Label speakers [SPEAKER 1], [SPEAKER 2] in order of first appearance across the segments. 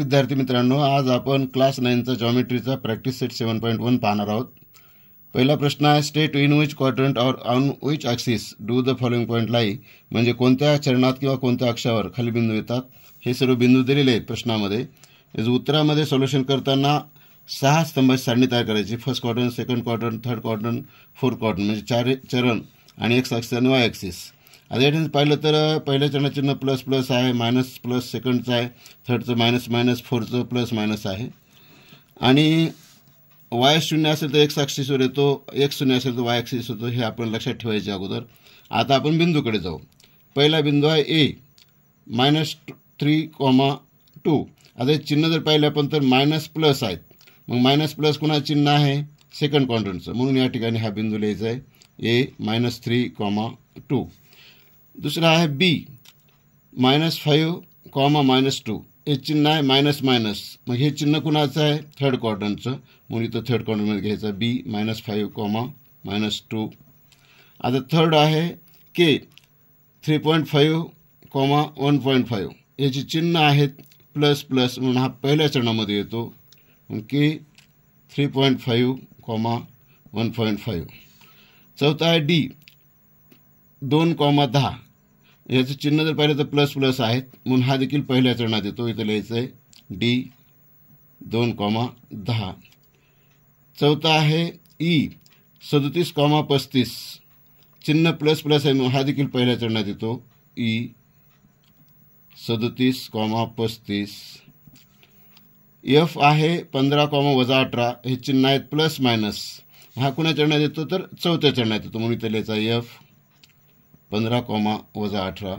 [SPEAKER 1] विद्यार्थी मित्रांनो, आज आपण क्लास 9चा जॉमेट्रीचा प्रॅक्टिस सेट 7.1 पाहणार आहोत। पहिला प्रश्न आहे, स्टेट इन विच क्वाड्रंट और on which axis do the following point लाई, म्हणजे कोणत्या चरणात किंवा कोणत्या अक्षावर खाली बिंदू येतात। हे सर्व बिंदू दिलेले आहेत प्रश्नामध्ये। याच्या उत्तरामध्ये सोल्युशन करताना 6 स्तंभाची सारणी तयार करायची। First quadrant, second quadrant, third quadrant, fourth quadrant, म्हणजे 4 चरण आणि एक्स ॲक्सिस आणि वाय ॲक्सिस। आता या ठिकाणी पाहिलं तर पहिल्या चरणाचं चिन्ह प्लस प्लस आहे, मायनस प्लस सेकंडचं आहे, थर्डचं मायनस मायनस, फोर्थचं प्लस मायनस आहे। आणि वाय शून्य असेल तर एक्स ॲक्सिसवर येतो, एक्स शून्य असेल तर वाय ॲक्सिस होतो, हे आपण लक्षात ठेवायचे अगोदर। आता आपण बिंदूकडे जाऊ। पहिला बिंदू आहे ए -3,2। आता हे चिन्ह जर पाहिलं आपण तर मायनस प्लस आहेत, मग मायनस प्लस कुणाचं चिन्ह आहे, सेकंड क्वाड्रंटचं, म्हणून या ठिकाणी हा बिंदू लिहायचा आहे ए -3,2। दुसरा आहे बी -5,-2। हे चिन्ह आहे मायनस मायनस, मग हे चिन्ह कुणाचं आहे, थर्ड क्वाड्रंटचं, म्हणून इथं थर्ड क्वाड्रंटमध्ये घ्यायचं बी -5,-2। आता थर्ड आहे के 3.5, 1.5। चिन्ह आहेत प्लस प्लस, म्हणून हा पहिल्या चरणामध्ये येतो, म्हणून के 3.5, 1.5। चौथा आहे डी 2,10। याचं चिन्ह जर पाहिलं तर प्लस प्लस आहेत, म्हणून हा देखील पहिल्या चरणात येतो, इथं लिहायचं आहे डी 2,10। चौथा आहे ई 37,35। चिन्ह प्लस प्लस आहे, म्हणून हा देखील पहिल्या चरणात येतो ई 37,35। एफ आहे 15,-18। हे चिन्ह आहेत प्लस मायनस, हा कुणा चरणात येतो तर चौथ्या चरणात येतो, म्हणून इथं लिहायचा एफ 15,-18।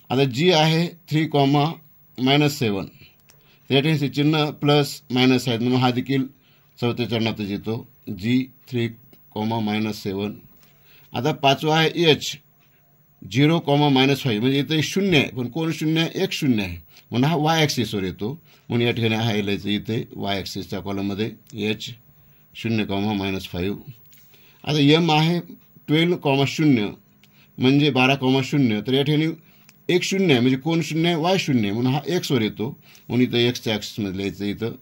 [SPEAKER 1] आता जी आहे 3,-7। त्या ठिकाणी चिन्ह प्लस मायनस आहेत, म्हणून हा देखील चौथ्या चरणातच येतो जी 3,-7। आता पाचवा आहे एच 0,-5, म्हणजे इथे शून्य आहे, पण कोण शून्य आहे, एक शून्य आहे, म्हणून हा वाय ॲक्सिसवर येतो, म्हणून या ठिकाणी हा लिहायचं इथे वाय ॲक्सिसच्या कॉलममध्ये एच 0,-5। आता एम आहे 12,0, म्हणजे 12,0। तर या ठिकाणी एक शून्य आहे, म्हणजे कोण शून्य आहे, वाय शून्य आहे, म्हणून हा एक्सवर येतो, म्हणून इथं एक्सच्या ॲक्सिसमध्ये लिहायचं इथं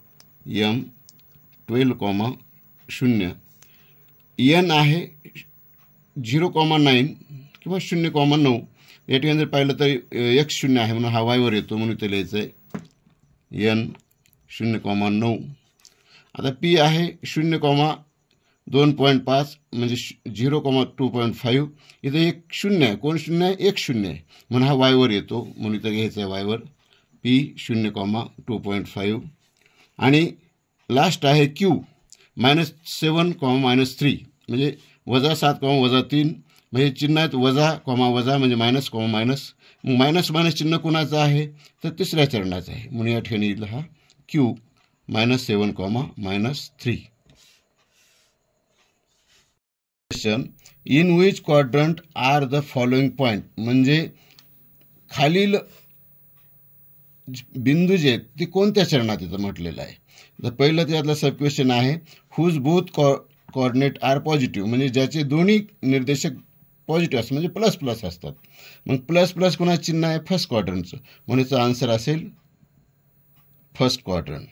[SPEAKER 1] एम 12,0। एन आहे 0,9 किंवा 0,9। या ठिकाणी जर पाहिलं तर एक्स शून्य आहे, म्हणून हा वायवर येतो, म्हणून इथं लिहायचं आहे एन 0,9। आता पी आहे 0,2.5, म्हणजे 0,2.5। इथं एक शून्य आहे, कोण शून्य आहे, एक शून्य आहे, म्हणून हा वायवर येतो, म्हणून इथं घ्यायचं आहे वायवर पी 0,2.5। आणि लास्ट आहे क्यू -7,-3, म्हणजे -7,-3, म्हणजे चिन्ह आहेत वजा वजा, म्हणजे मायनस मायनस। मग मायनस मायनस चिन्ह कुणाचं आहे तर तिसऱ्या चरणाचं आहे, म्हणून या ठिकाणी हा Q -7,-3। In which quadrant are the following point, म्हणजे खालील बिंदू जे आहेत ते कोणत्या चरणात येतं म्हटलेलं आहे। तर पहिलं त्यातलं सब क्वेश्चन आहे whose both coordinate are positive, म्हणजे ज्याचे दोन्ही निर्देशक पॉझिटिव्ह असतात, म्हणजे प्लस प्लस असतात। मग प्लस प्लस कोणाचं चिन्ह आहे, फर्स्ट क्वाड्रंटचं, म्हणून याचा आन्सर असेल फर्स्ट क्वाड्रंट।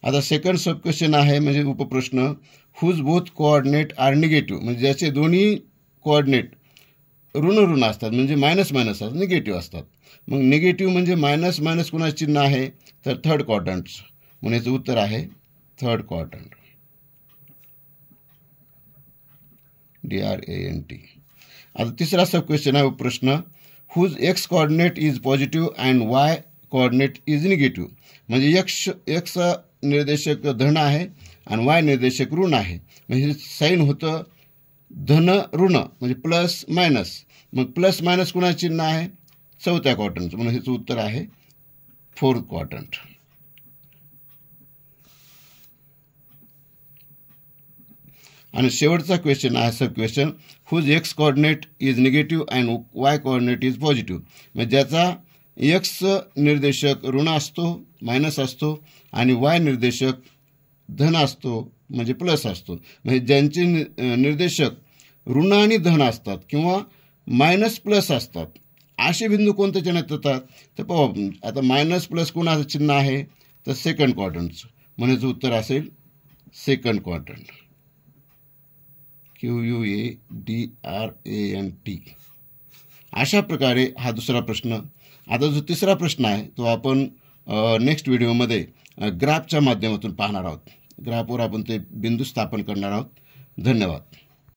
[SPEAKER 1] आता सेकंड सब क्वेश्चन आहे, म्हणजे उपप्रश्न whose both coordinate are negative, म्हणजे ज्याचे दोन्ही कोऑर्डिनेट ऋण असतात, म्हणजे मायनस मायनस असतात, निगेटिव्ह असतात। मग निगेटिव्ह म्हणजे मायनस मायनस कुणाचं चिन्ह आहे तर थर्ड क्वाड्रंटचं, म्हणून याचं उत्तर आहे थर्ड क्वाड्रंट DRANT। आता तिसरा सब क्वेश्चन आहे प्रश्न whose x coordinate is positive and Y coordinate is negative, म्हणजे एक्स निर्देशक धन आहे आणि वाय निर्देशक ऋण आहे, म्हणजे साईन होतं धन ऋण, म्हणजे प्लस मायनस। मग प्लस मायनस कुणाचं चिन्ह आहे, चौथ्या क्वाड्रंटचं, म्हणून ह्याचं उत्तर आहे फोर्थ क्वाड्रंट। आणि शेवटचा क्वेश्चन आहे sub question whose x coordinate is negative and Y coordinate is positive, म्हणजे ज्याचा एक्स निर्देशक ऋण असतो, मायनस असतो, आणि वाय निर्देशक धन असतो, म्हणजे प्लस असतो। म्हणजे ज्यांचे निर्देशक ऋण आणि धन असतात किंवा मायनस प्लस असतात असे बिंदू कोणत्या चरणात येतात तर पाहू. आता मायनस प्लस कोणाचं चिन्ह आहे तर सेकंड क्वाड्रंटचं, म्हणजे उत्तर असेल सेकंड क्वाड्रंट. QUADRANT. अशा प्रकारे हा दुसरा प्रश्न. आता जो तिसरा प्रश्न आहे तो आपण नेक्स्ट व्हिडिओमध्ये ग्राफच्या माध्यमातून पाहणार आहोत. ग्राफवर आपण ते बिंदू स्थापन करणार आहोत. धन्यवाद.